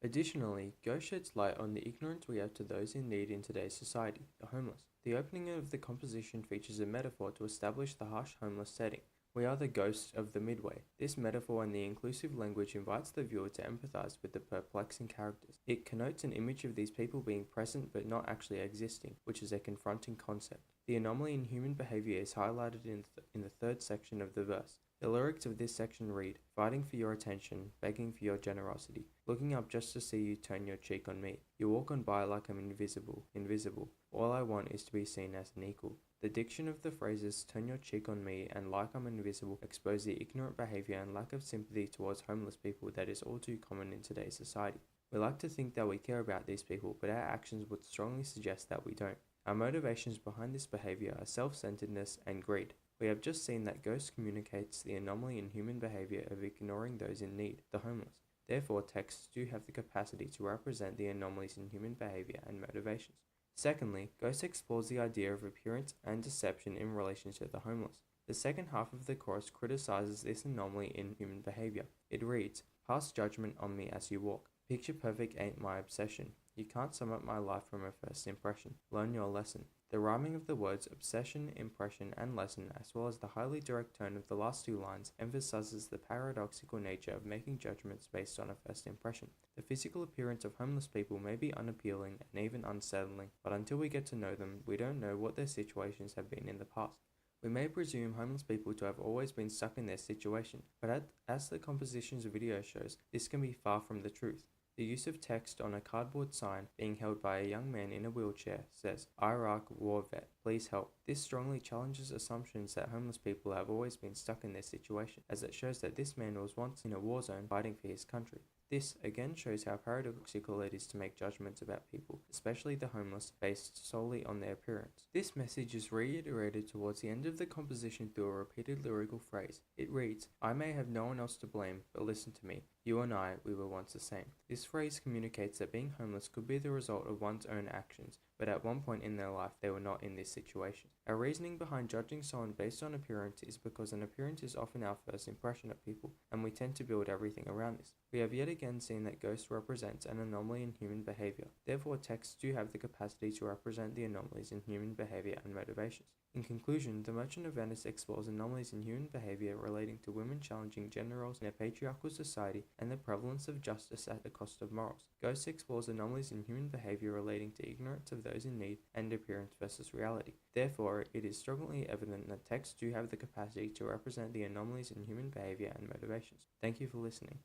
Additionally, Ghost sheds light on the ignorance we have to those in need in today's society, the homeless. The opening of the composition features a metaphor to establish the harsh homeless setting. We are the ghosts of the midway. This metaphor and the inclusive language invites the viewer to empathize with the perplexing characters. It connotes an image of these people being present but not actually existing, which is a confronting concept. The anomaly in human behavior is highlighted in the third section of the verse. The lyrics of this section read, "Fighting for your attention, begging for your generosity, looking up just to see you turn your cheek on me. You walk on by like I'm invisible, invisible. All I want is to be seen as an equal." The diction of the phrases "turn your cheek on me" and "like I'm invisible" expose the ignorant behavior and lack of sympathy towards homeless people that is all too common in today's society. We like to think that we care about these people, but our actions would strongly suggest that we don't. Our motivations behind this behavior are self-centeredness and greed. We have just seen that Ghost communicates the anomaly in human behavior of ignoring those in need, the homeless. Therefore, texts do have the capacity to represent the anomalies in human behavior and motivations. Secondly, Ghost explores the idea of appearance and deception in relation to the homeless. The second half of the chorus criticizes this anomaly in human behavior. It reads, "Pass judgment on me as you walk. Picture perfect ain't my obsession. You can't sum up my life from a first impression. Learn your lesson." The rhyming of the words obsession, impression, and lesson, as well as the highly direct tone of the last two lines, emphasizes the paradoxical nature of making judgments based on a first impression. The physical appearance of homeless people may be unappealing and even unsettling, but until we get to know them, we don't know what their situations have been in the past. We may presume homeless people to have always been stuck in their situation, but as the composition's video shows, this can be far from the truth. The use of text on a cardboard sign being held by a young man in a wheelchair says, "Iraq War Vet, please help." This strongly challenges assumptions that homeless people have always been stuck in their situation, as it shows that this man was once in a war zone fighting for his country. This again shows how paradoxical it is to make judgments about people, especially the homeless, based solely on their appearance. This message is reiterated towards the end of the composition through a repeated lyrical phrase. It reads, "I may have no one else to blame, but listen to me. You and I, we were once the same." This phrase communicates that being homeless could be the result of one's own actions, but at one point in their life they were not in this situation. Our reasoning behind judging someone based on appearance is because an appearance is often our first impression of people, and we tend to build everything around this. We have yet again seen that Ghost represents an anomaly in human behavior. Therefore, texts do have the capacity to represent the anomalies in human behavior and motivations. In conclusion, The Merchant of Venice explores anomalies in human behavior relating to women challenging gender roles in a patriarchal society and the prevalence of justice at the cost of morals. Ghost explores anomalies in human behavior relating to ignorance of those in need and appearance versus reality. Therefore, it is strongly evident that texts do have the capacity to represent the anomalies in human behavior and motivations. Thank you for listening.